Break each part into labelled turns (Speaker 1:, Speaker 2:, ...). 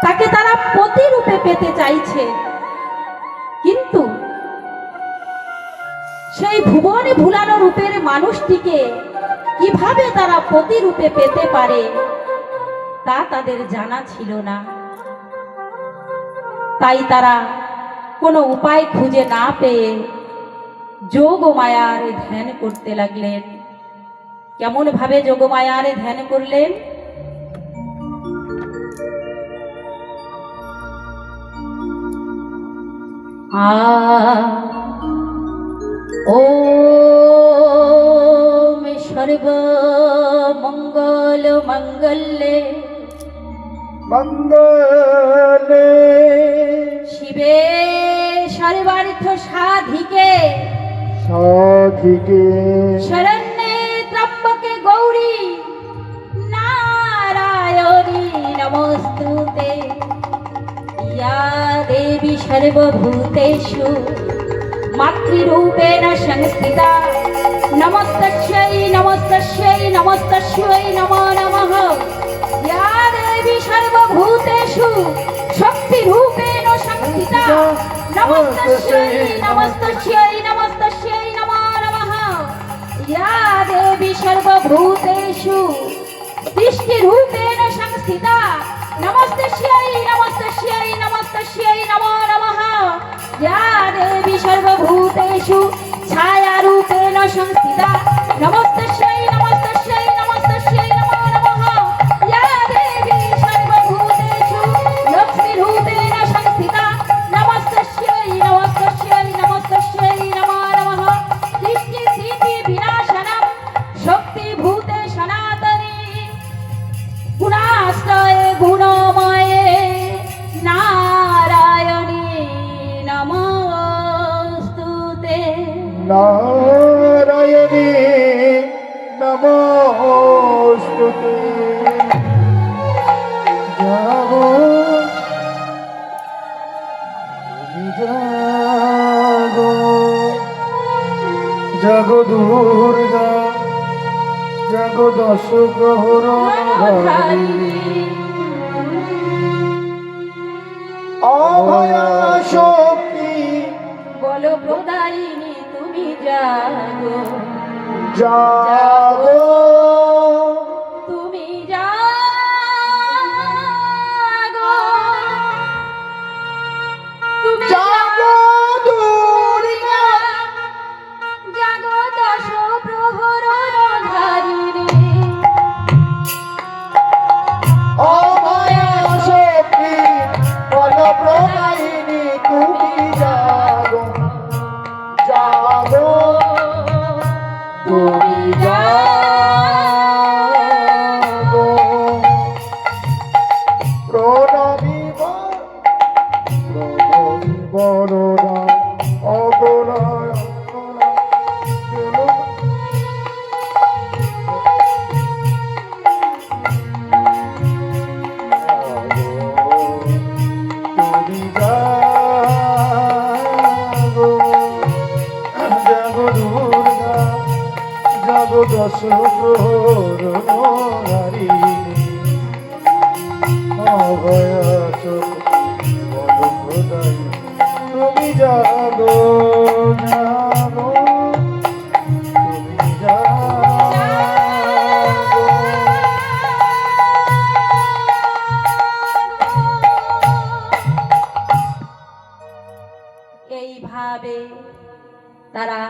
Speaker 1: তাকে তারা প্রতিরূপে পেতে চাইছে, কিন্তু সেই ভুবনে ভুলানো রূপের মানুষটিকে কিভাবে তারা প্রতিরূপে পেতে পারে তা তাদের জানা ছিল না। তাই তারা কোনো উপায় খুঁজে না পেয়ে যোগ ও মায়ার ধ্যান করতে লাগলেন। কেমন ভাবে যোগ মায়ার ধ্যান করলেন? ওম সর্ব মঙ্গল মঙ্গলে
Speaker 2: মঙ্গলে
Speaker 1: শিবে সর্বার্থ সাধিকে
Speaker 2: সাধিকে
Speaker 1: শরণ্যে ত্রম্বকে গৌরী নারায়ণী নমস্তুতে। ইয়া দেবী সর্বভূতেষু মাতৃরূপেণ সংস্থিতা নমস্তস্যৈ নমস্তস্যৈ নমস্তস্যৈ নমো নমঃ। ইয়া দেবী সর্বভূতেষু শক্তিরূপেণ সংস্থিতা নমস্তস্যৈ নমস্তস্যৈ নমস্তস্যৈ নমো নমঃ। ইয়া দেবী সর্বভূতেষু দৃষ্টিরূপেণ সংস্থিতা নমস্তস্যৈ নমস্তস্যৈ নমস্তস্যৈ নমো নমঃ। ইয়া দেবী সর্বভূতেষু ছায়ারূপেণ সংস্থিতা নমস্তস্যৈ নমস্তস্যৈ নমস্তস্যৈ নমো নমঃ। ইয়া দেবী সর্বভূতেষু লক্ষ্মীরূপেণ সংস্থিতা নমস্তস্যৈ নমস্তস্যৈ নমস্তস্যৈ নমো নমঃ। সৃষ্টি স্থিতি বিনাশনম শক্তিভূতে সনাতনী গুণাশ্রয়ে গুণময়ে নারায়ণী নমস্তুতে।
Speaker 2: নারায়ণী নমস্তুতে। জাগো তুমি জাগো, জাগো দুর্গা, জাগো দশ প্রহর অভয়া শক্তি
Speaker 1: বলো প্রদায়িনী তুমি জাগো,
Speaker 2: জাগো
Speaker 1: তুমি জাগো, তুমি
Speaker 2: জাগো দুর্গা,
Speaker 1: জাগো দশ প্রহর ধারিণী
Speaker 2: অভয়া শক্তি বল প্রদায়িনী তুমি জাগো, জাগো তুমি জাগো। প্রণবী বরদা অগরায় তুমি জাগো, জাগো দুর্গা, জাগো দশ প্রহর হারিণী অভয়া শক্তি বল প্রদায়িনী তুমি জাগো, জাগো তুমি জাগো।
Speaker 1: এইভাবে তারা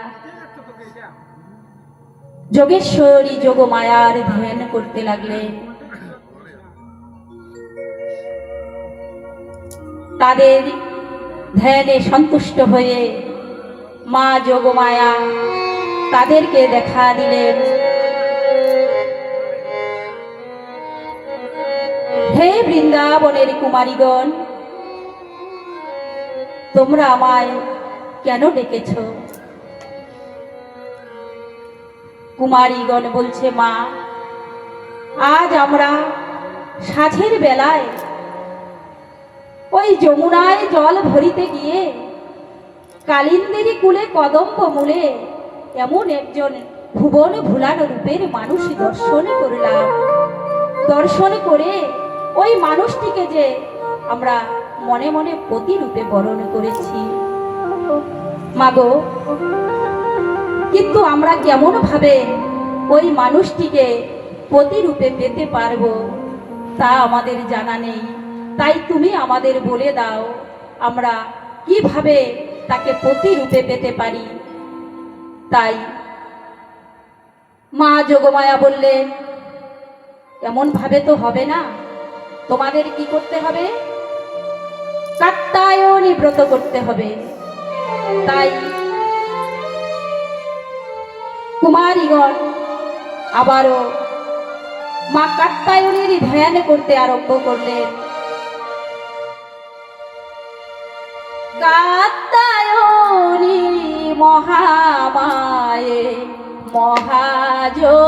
Speaker 1: যোগেশ্বরী যোগমায়ার ধ্যান করতে লাগলেন। তাদের ধ্যানে সন্তুষ্ট হয়ে মা যোগমায়া তাদেরকে দেখা দিলেন। হে বৃন্দাবনের কুমারীগণ, তোমরা আমায় কেন ডেকেছ? কুমারীগণ বলছে, মা, আজ আমরা সাঁঝের বেলায় ওই যমুনায় জল ভরিতে গিয়ে কালিন্দেরি কুলে কদম্ব মূলে এমন একজন ভুবন ভুলানো রূপের মানুষ দর্শন করলাম। দর্শন করে ওই মানুষটিকে যে আমরা মনে মনে প্রতিরূপে বরণ করেছি। মাগো, কিন্তু আমরা কেমন ভাবে ওই মানুষটিকে প্রতিরূপে পেতে পারবো তা আমাদের জানা নেই। তাই তুমি আমাদের বলে দাও, আমরা কিভাবে তাকে প্রতিরূপে পেতে পারি। তাই মা যোগমায়া বললেন, এমন ভাবে তো হবে না, তোমাদের কি করতে হবে? কাত্যায়নী ব্রত করতে হবে। তাই কুমারীগণ আবারও মা কাত্যায়নীর ধ্যান করতে আরম্ভ করলেন। কাত্যায়নী মহামায়ে মহাযোগিনী,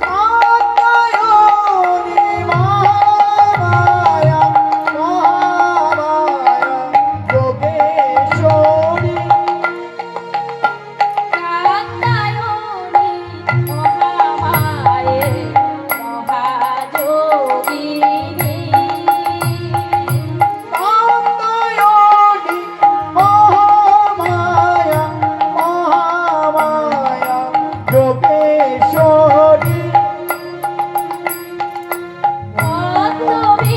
Speaker 2: কাত্যায়নী মহামায়া মহামায়া যোগেশ্বরী,
Speaker 1: কাত্যায়নী মহামায়ে মহাযোগিনী,
Speaker 2: কাত্যায়নী মহামায়া মহামায়া যোগেশ্বরী,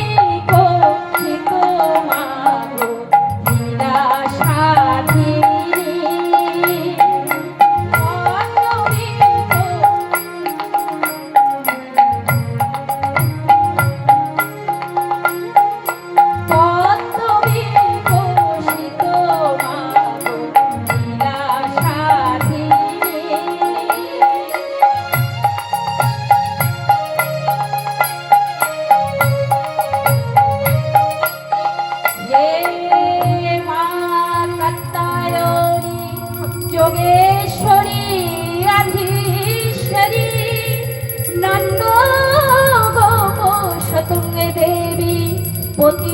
Speaker 1: অতবিকশিত মাগো লীলাসাধিনী, অতবিকশিত মাগো লীলাসাধিনী। হে মা কাত্যায়নী যোগেশ্বরী আধীশ্বরী নন্দ গোপ শতুঙ্গে দেবী পতি